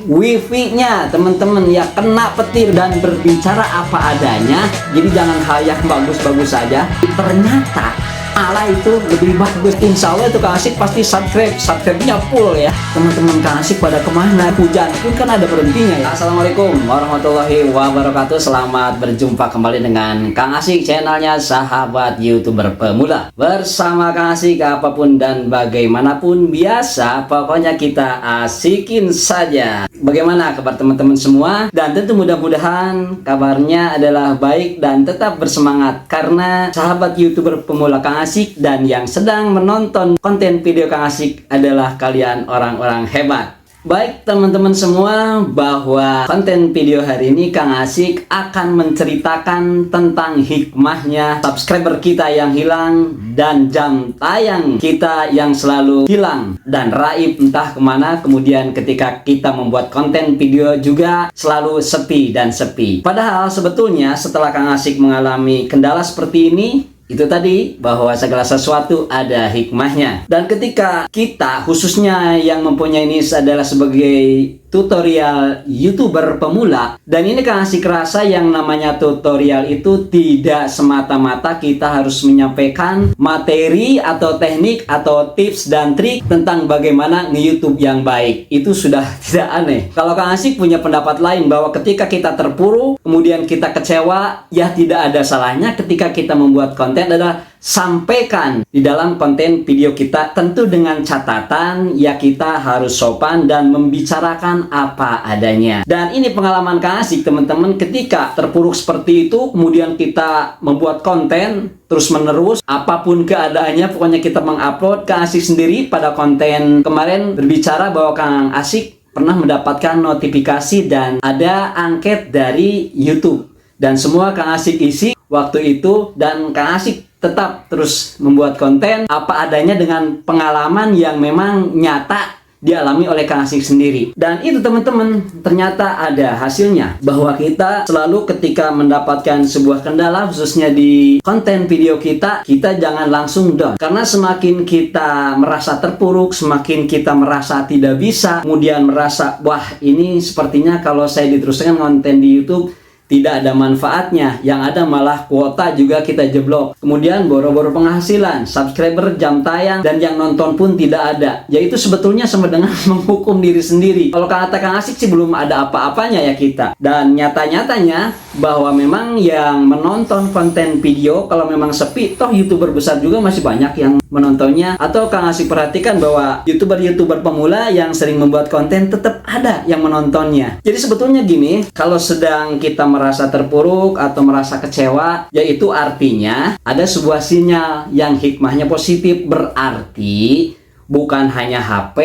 Wifi-nya teman-teman ya kena petir dan berbicara apa adanya. Jadi jangan hal yang bagus-bagus saja. Ternyata malah itu lebih bagus. Insya Allah itu Kang Asik pasti subscribe-nya full ya. Teman-teman Kang Asik pada kemana? Hujan pun kan ada berhentinya ya. Assalamualaikum warahmatullahi wabarakatuh. Selamat berjumpa kembali dengan Kang Asik, channelnya sahabat YouTuber pemula. Bersama Kang Asik apapun dan bagaimanapun biasa, pokoknya kita asikin saja. Bagaimana kabar teman-teman semua? Dan tentu mudah-mudahan kabarnya adalah baik dan tetap bersemangat, karena sahabat YouTuber pemula Kang Asik dan yang sedang menonton konten video Kang Asik adalah kalian orang-orang hebat. Baik teman-teman semua, bahwa konten video hari ini Kang Asik akan menceritakan tentang hikmahnya subscriber kita yang hilang dan jam tayang kita yang selalu hilang dan raib entah kemana. Kemudian ketika kita membuat konten video juga selalu sepi dan sepi. Padahal sebetulnya setelah Kang Asik mengalami kendala seperti ini, itu tadi, bahwa segala sesuatu ada hikmahnya. Dan ketika kita khususnya yang mempunyai ini adalah sebagai tutorial YouTuber pemula, dan ini Kang Asik rasa yang namanya tutorial itu tidak semata-mata kita harus menyampaikan materi atau teknik atau tips dan trik tentang bagaimana nge-YouTube yang baik. Itu sudah tidak aneh. Kalau Kang Asik punya pendapat lain bahwa ketika kita terpuruk, kemudian kita kecewa, ya tidak ada salahnya ketika kita membuat konten adalah sampaikan di dalam konten video kita, tentu dengan catatan ya kita harus sopan dan membicarakan apa adanya. Dan ini pengalaman Kang Asik teman-teman, ketika terpuruk seperti itu kemudian kita membuat konten terus menerus apapun keadaannya, pokoknya kita mengupload. Kang Asik sendiri pada konten kemarin berbicara bahwa Kang Asik pernah mendapatkan notifikasi dan ada angket dari YouTube, dan semua Kang Asik isi waktu itu, dan Kang Asik tetap terus membuat konten apa adanya dengan pengalaman yang memang nyata dialami oleh Kang Asik sendiri. Dan itu teman-teman, ternyata ada hasilnya, bahwa kita selalu ketika mendapatkan sebuah kendala khususnya di konten video kita jangan langsung down. Karena semakin kita merasa terpuruk, semakin kita merasa tidak bisa, kemudian merasa wah ini sepertinya kalau saya diteruskan konten di YouTube tidak ada manfaatnya, yang ada malah kuota juga kita jeblok, kemudian boro-boro penghasilan, subscriber, jam tayang, dan yang nonton pun tidak ada. Ya itu sebetulnya sama dengan menghukum diri sendiri. Kalau kata Kang Asik sih belum ada apa-apanya ya kita. Dan nyata-nyatanya bahwa memang yang menonton konten video kalau memang sepi, toh YouTuber besar juga masih banyak yang menontonnya. Atau Kang Asik perhatikan bahwa YouTuber pemula yang sering membuat konten tetap ada yang menontonnya. Jadi sebetulnya gini, kalau sedang kita merasa terpuruk atau merasa kecewa, yaitu artinya ada sebuah sinyal yang hikmahnya positif. Berarti bukan hanya HP,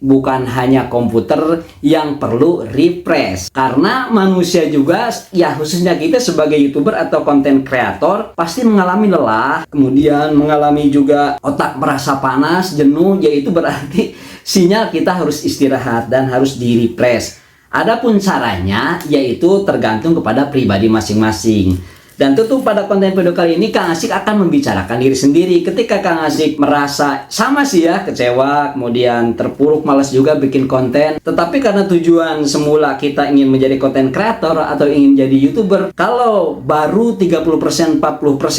bukan hanya komputer yang perlu refresh. Karena manusia juga, ya khususnya kita sebagai YouTuber atau konten kreator, pasti mengalami lelah, kemudian mengalami juga otak merasa panas, jenuh, yaitu berarti sinyal kita harus istirahat dan harus di-refresh. Adapun caranya yaitu tergantung kepada pribadi masing-masing. Dan tentu pada konten video kali ini Kang Asik akan membicarakan diri sendiri. Ketika Kang Asik merasa sama sih ya, kecewa, kemudian terpuruk, malas juga bikin konten. Tetapi karena tujuan semula kita ingin menjadi konten kreator atau ingin jadi YouTuber, kalau baru 30%, 40%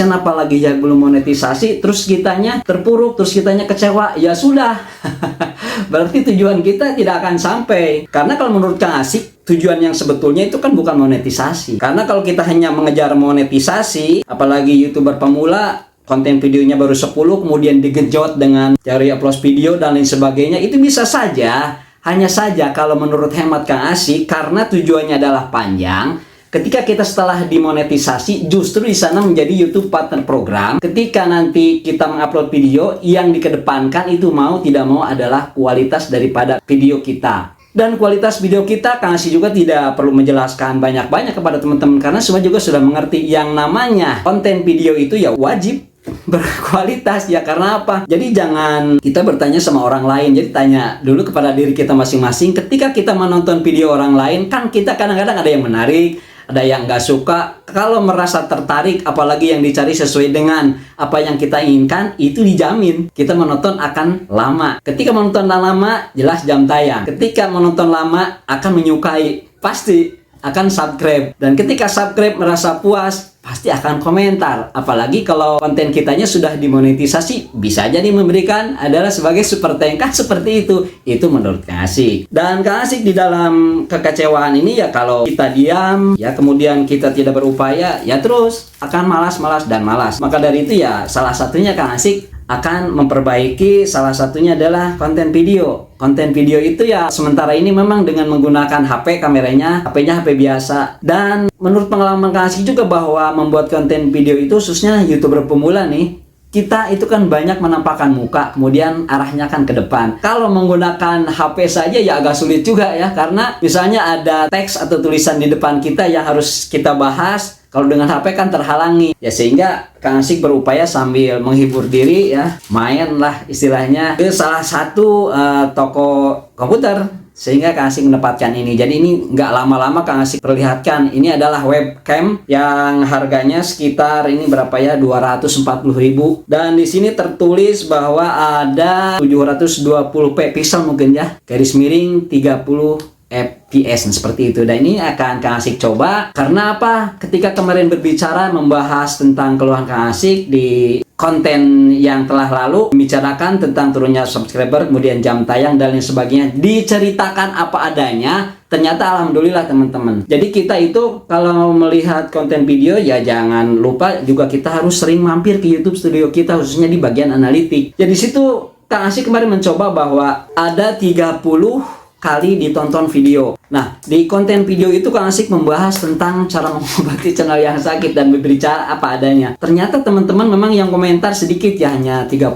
apalagi yang belum monetisasi, terus kitanya terpuruk, terus kitanya kecewa, ya sudah. Berarti tujuan kita tidak akan sampai. Karena kalau menurut Kang Asik, tujuan yang sebetulnya itu kan bukan monetisasi. Karena kalau kita hanya mengejar monetisasi, apalagi YouTuber pemula, konten videonya baru 10, kemudian digejot dengan cari upload video dan lain sebagainya, itu bisa saja. Hanya saja kalau menurut hemat Kang Asik, karena tujuannya adalah panjang, ketika kita setelah dimonetisasi, justru di sana menjadi YouTube Partner Program. Ketika nanti kita mengupload video, yang dikedepankan itu mau tidak mau adalah kualitas daripada video kita. Dan kualitas video kita, Kang Asik juga tidak perlu menjelaskan banyak-banyak kepada teman-teman, karena semua juga sudah mengerti yang namanya konten video itu ya wajib berkualitas ya. Karena apa? Jadi jangan kita bertanya sama orang lain, jadi tanya dulu kepada diri kita masing-masing. Ketika kita menonton video orang lain, kan kita kadang-kadang ada yang menarik, ada yang nggak suka. Kalau merasa tertarik, apalagi yang dicari sesuai dengan apa yang kita inginkan, itu dijamin kita menonton akan lama. Ketika menonton lama, jelas jam tayang. Ketika menonton lama, akan menyukai, pasti akan subscribe. Dan ketika subscribe merasa puas, pasti akan komentar. Apalagi kalau konten kitanya sudah dimonetisasi, bisa jadi memberikan adalah sebagai super thank kan seperti itu. Itu menurut Kang Asik. Dan Kang Asik di dalam kekecewaan ini ya, kalau kita diam ya, kemudian kita tidak berupaya ya, terus akan malas dan malas. Maka dari itu ya, salah satunya Kang Asik akan memperbaiki, salah satunya adalah konten video. Konten video itu ya sementara ini memang dengan menggunakan HP, kameranya HP-nya HP biasa. Dan menurut pengalaman Kang Asik juga bahwa membuat konten video itu khususnya YouTuber pemula nih, kita itu kan banyak menampakkan muka, kemudian arahnya kan ke depan. Kalau menggunakan HP saja ya agak sulit juga ya, karena misalnya ada teks atau tulisan di depan kita yang harus kita bahas. Kalau dengan HP kan terhalangi ya, sehingga Kang Asik berupaya sambil menghibur diri ya, main lah istilahnya ke salah satu toko komputer, sehingga Kang Asik mendapatkan ini. Jadi ini nggak lama-lama Kang Asik perlihatkan, ini adalah webcam yang harganya sekitar ini berapa ya, 240.000. Dan di sini tertulis bahwa ada 720p pixel mungkin ya, garis miring 30 FPS seperti itu. Dan ini akan Kang Asik coba, karena apa? Ketika kemarin berbicara membahas tentang keluhan Kang Asik di konten yang telah lalu, membicarakan tentang turunnya subscriber, kemudian jam tayang dan lain sebagainya, diceritakan apa adanya. Ternyata alhamdulillah teman-teman. Jadi kita itu kalau melihat konten video ya jangan lupa juga kita harus sering mampir ke YouTube studio kita, khususnya di bagian analitik. Jadi situ Kang Asik kemarin mencoba bahwa ada 30 kali ditonton video. Nah, di konten video itu Kang Asik membahas tentang cara mengobati channel yang sakit dan berbicara apa adanya. Ternyata teman-teman memang yang komentar sedikit ya, hanya 30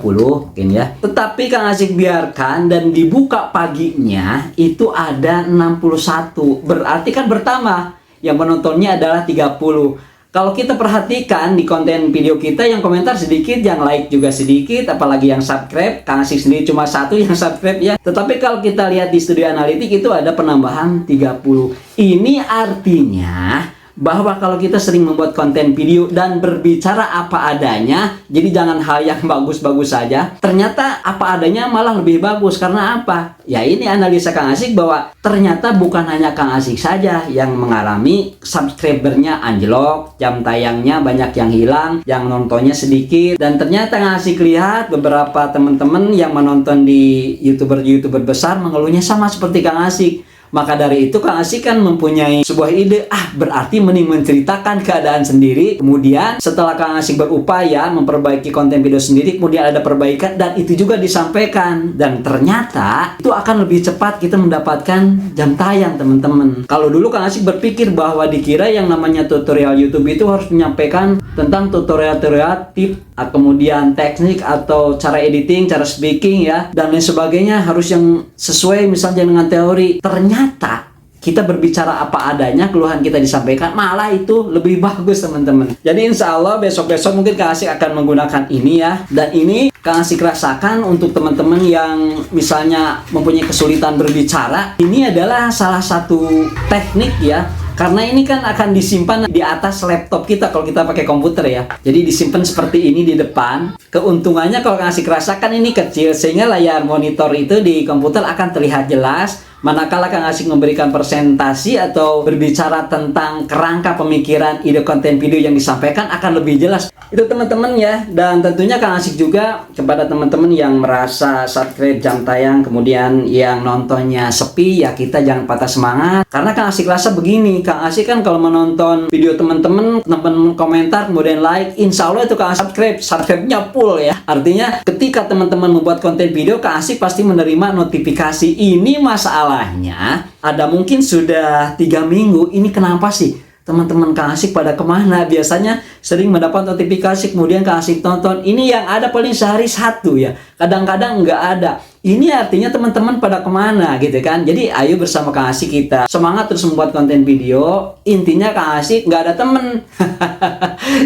mungkin ya. Tetapi Kang Asik biarkan dan dibuka paginya itu ada 61. Berarti kan bertambah. Yang menontonnya adalah 30. Kalau kita perhatikan di konten video kita, yang komentar sedikit, yang like juga sedikit, apalagi yang subscribe. Kang Asik sendiri cuma 1 yang subscribe ya. Tetapi kalau kita lihat di studio analitik itu ada penambahan 30. Ini artinya bahwa kalau kita sering membuat konten video dan berbicara apa adanya, jadi jangan hal yang bagus-bagus saja, ternyata apa adanya malah lebih bagus. Karena apa? Ya ini analisa Kang Asik bahwa ternyata bukan hanya Kang Asik saja yang mengalami subscribernya anjlok, jam tayangnya banyak yang hilang, yang nontonnya sedikit. Dan ternyata Kang Asik lihat beberapa teman-teman yang menonton di YouTuber besar mengeluhnya sama seperti Kang Asik. Maka dari itu Kang Asik kan mempunyai sebuah ide, berarti mending menceritakan keadaan sendiri. Kemudian setelah Kang Asik berupaya memperbaiki konten video sendiri, kemudian ada perbaikan dan itu juga disampaikan. Dan ternyata itu akan lebih cepat kita mendapatkan jam tayang teman-teman. Kalau dulu Kang Asik berpikir bahwa dikira yang namanya tutorial YouTube itu harus menyampaikan tentang tutorial-tutorial tips, kemudian teknik atau cara editing, cara speaking ya, dan lain sebagainya, harus yang sesuai misalnya dengan teori. Ternyata kita berbicara apa adanya, keluhan kita disampaikan, malah itu lebih bagus teman-teman. Jadi insya Allah besok-besok mungkin Kang Asik akan menggunakan ini ya. Dan ini Kang Asik rasakan untuk teman-teman yang misalnya mempunyai kesulitan berbicara, ini adalah salah satu teknik ya. Karena ini kan akan disimpan di atas laptop kita kalau kita pakai komputer ya. Jadi disimpan seperti ini di depan. Keuntungannya kalau Kang Asik rasakan ini kecil, sehingga layar monitor itu di komputer akan terlihat jelas. Manakala Kang Asik memberikan presentasi atau berbicara tentang kerangka pemikiran ide konten video yang disampaikan akan lebih jelas. Itu teman-teman ya. Dan tentunya Kang Asik juga kepada teman-teman yang merasa subscribe jam tayang, kemudian yang nontonnya sepi ya, kita jangan patah semangat. Karena Kang Asik rasa begini, Kang Asik kan kalau menonton video teman-teman komentar kemudian like, insya Allah itu Kang Asik subscribe-nya full ya. Artinya ketika teman-teman membuat konten video, Kang Asik pasti menerima notifikasi. Ini masalahnya ada mungkin sudah 3 minggu, ini kenapa sih teman-teman Kang Asik pada kemana? Biasanya sering mendapat notifikasi kemudian Kang Asik tonton, ini yang ada paling sehari 1 ya, kadang-kadang nggak ada. Ini artinya teman-teman pada kemana gitu kan. Jadi ayo bersama Kang Asik kita semangat terus membuat konten video. Intinya Kang Asik nggak ada temen.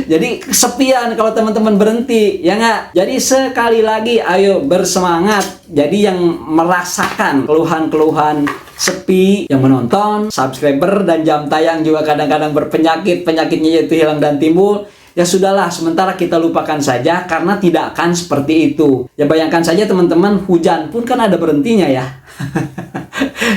Jadi kesepian kalau teman-teman berhenti, ya nggak? Jadi sekali lagi ayo bersemangat. Jadi yang merasakan keluhan-keluhan sepi, yang menonton, subscriber, dan jam tayang juga kadang-kadang berpenyakit, penyakitnya yaitu hilang dan timbul. Ya sudahlah, sementara kita lupakan saja karena tidak akan seperti itu. Ya bayangkan saja teman-teman, hujan pun kan ada berhentinya ya.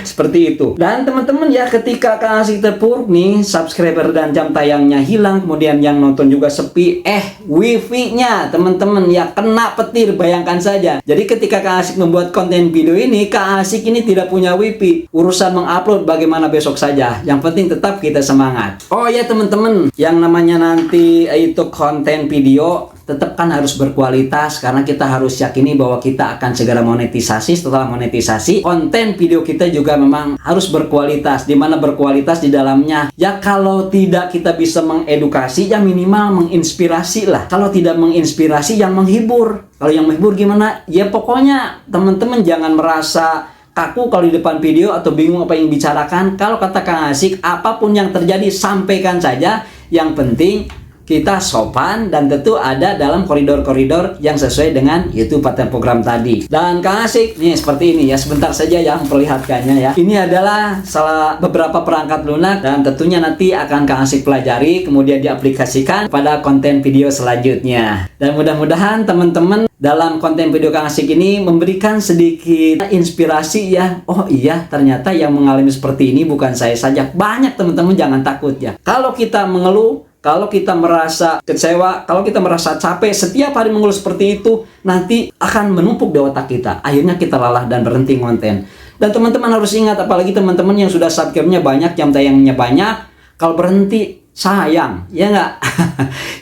Seperti itu. Dan teman-teman ya, ketika Kang Asik terpuruk nih, subscriber dan jam tayangnya hilang, kemudian yang nonton juga sepi, wifi-nya teman-teman ya kena petir, bayangkan saja. Jadi ketika Kang Asik membuat konten video ini, Kang Asik ini tidak punya wifi. Urusan mengupload bagaimana besok saja. Yang penting tetap kita semangat. Oh ya teman-teman, yang namanya nanti itu konten video tetap kan harus berkualitas, karena kita harus yakini bahwa kita akan segera monetisasi. Setelah monetisasi, konten video kita juga memang harus berkualitas. Dimana berkualitas di dalamnya ya, kalau tidak kita bisa mengedukasi ya minimal menginspirasi lah. Kalau tidak menginspirasi yang menghibur. Kalau yang menghibur gimana? Ya pokoknya teman-teman jangan merasa kaku kalau di depan video atau bingung apa yang dibicarakan. Kalau kata Kang Asik, apapun yang terjadi sampaikan saja. Yang penting kita sopan dan tentu ada dalam koridor-koridor yang sesuai dengan YouTube paten program tadi. Dan Kang Asik nih seperti ini ya, sebentar saja yang memperlihatkannya ya. Ini adalah salah beberapa perangkat lunak dan tentunya nanti akan Kang Asik pelajari kemudian diaplikasikan pada konten video selanjutnya. Dan mudah-mudahan teman-teman dalam konten video Kang Asik ini memberikan sedikit inspirasi ya. Oh iya, ternyata yang mengalami seperti ini bukan saya saja. Banyak teman-teman, jangan takut ya. Kalau kita mengeluh, kalau kita merasa kecewa, kalau kita merasa capek, setiap hari mengeluh seperti itu, nanti akan menumpuk di otak kita. Akhirnya kita lelah dan berhenti konten. Dan teman-teman harus ingat, apalagi teman-teman yang sudah subscribe-nya banyak, jam tayangnya banyak, kalau berhenti sayang, ya nggak?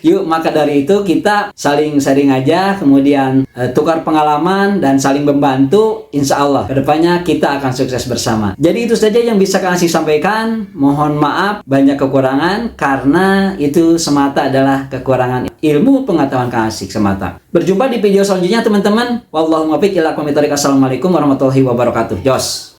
Yuk, maka dari itu kita saling sharing aja, kemudian tukar pengalaman dan saling membantu. Insya Allah kedepannya kita akan sukses bersama. Jadi itu saja yang bisa Kang Asik sampaikan. Mohon maaf banyak kekurangan, karena itu semata adalah kekurangan ilmu pengetahuan Kang Asik semata. Berjumpa di video selanjutnya teman-teman. Wallahumma fiq ila aqwamit thoriq. Assalamualaikum warahmatullahi wabarakatuh. Jos.